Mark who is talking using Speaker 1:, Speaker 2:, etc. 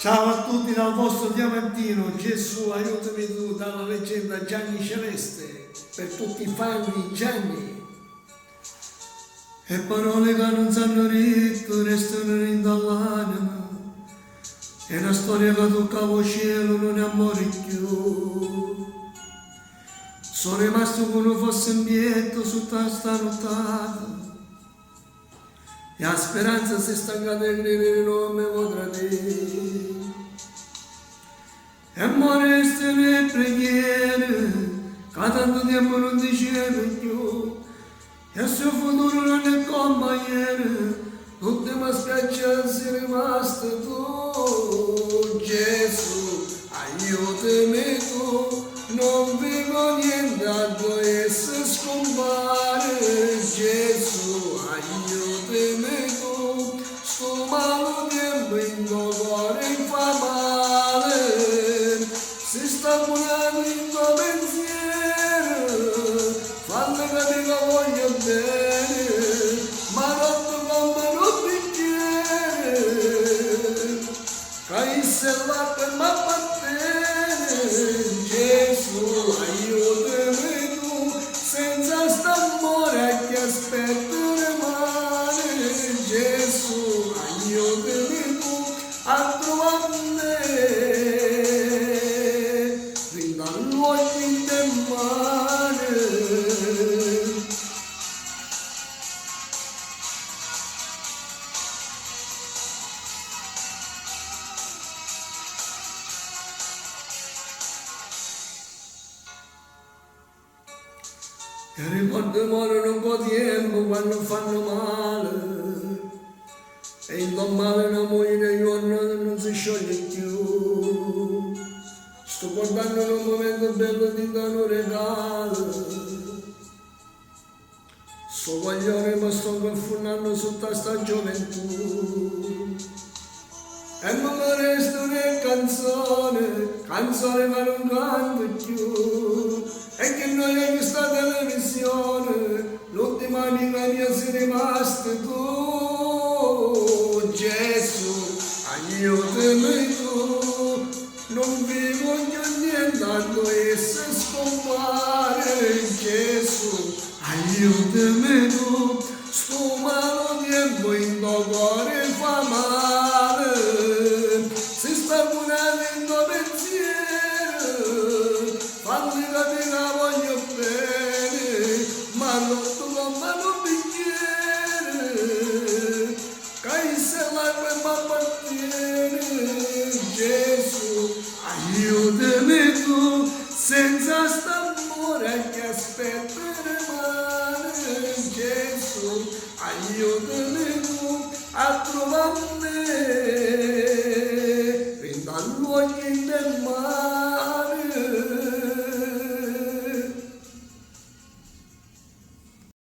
Speaker 1: Ciao a tutti dal vostro Diamantino. Gesù, aiutami tu, dalla leggenda Gianni Celeste, per tutti i fan di Gianni. E parole che non sanno ritto restano in dall'anima, e una storia che toccava il cielo non è amore più. Sono rimasto come fosse un bietto su questa nottata, e la speranza si è stancata e il non mi potrà dire. E moreste le preghiere, che tanto tempo non diceva più, e il suo futuro non è compagniere, l'ultima spiaggia sei rimasta tu. Gesù, aiutami tu, non vivo niente a dove si scompare. Gesù, aiutami tu, sto malo tempo in tuo cuore fa male, si sta curando il tuo pensiero, fallo capire che voglio bene, ma non ti compro un bicchiere, caisse l'acqua e m'appartiene. Gesù, aiutami tu, senza st'amore che aspetto rimane. Gesù, aiutami tu a trovare me, rindannuogli in te mare. E ricordo muoiono un po' di tempo quando fanno male, e il male una moglie non si scioglie più. Sto guardando un momento bello di dare un regalo, sto guaglione ma sto confondendo su questa gioventù. E non mi resta una canzone ma non canto più, e che non è questa televisione, l'ultima amica mia sei rimasta tu. Gesù, aiutami tu, non vi voglio niente a dove si scompare. Gesù, aiutami tu, sto malo tempo in tuo cuore fa male, si sta curando il tuo pensiero, falli capire che voglio bene, ma non tu compro un bicchiere, caisse l'acqua e m'appartiene. Gesù, aiutami tu, senza st'amore che aspetto rimane. Gesù, aiutami tu a trovare me, rindannuogli in del mare.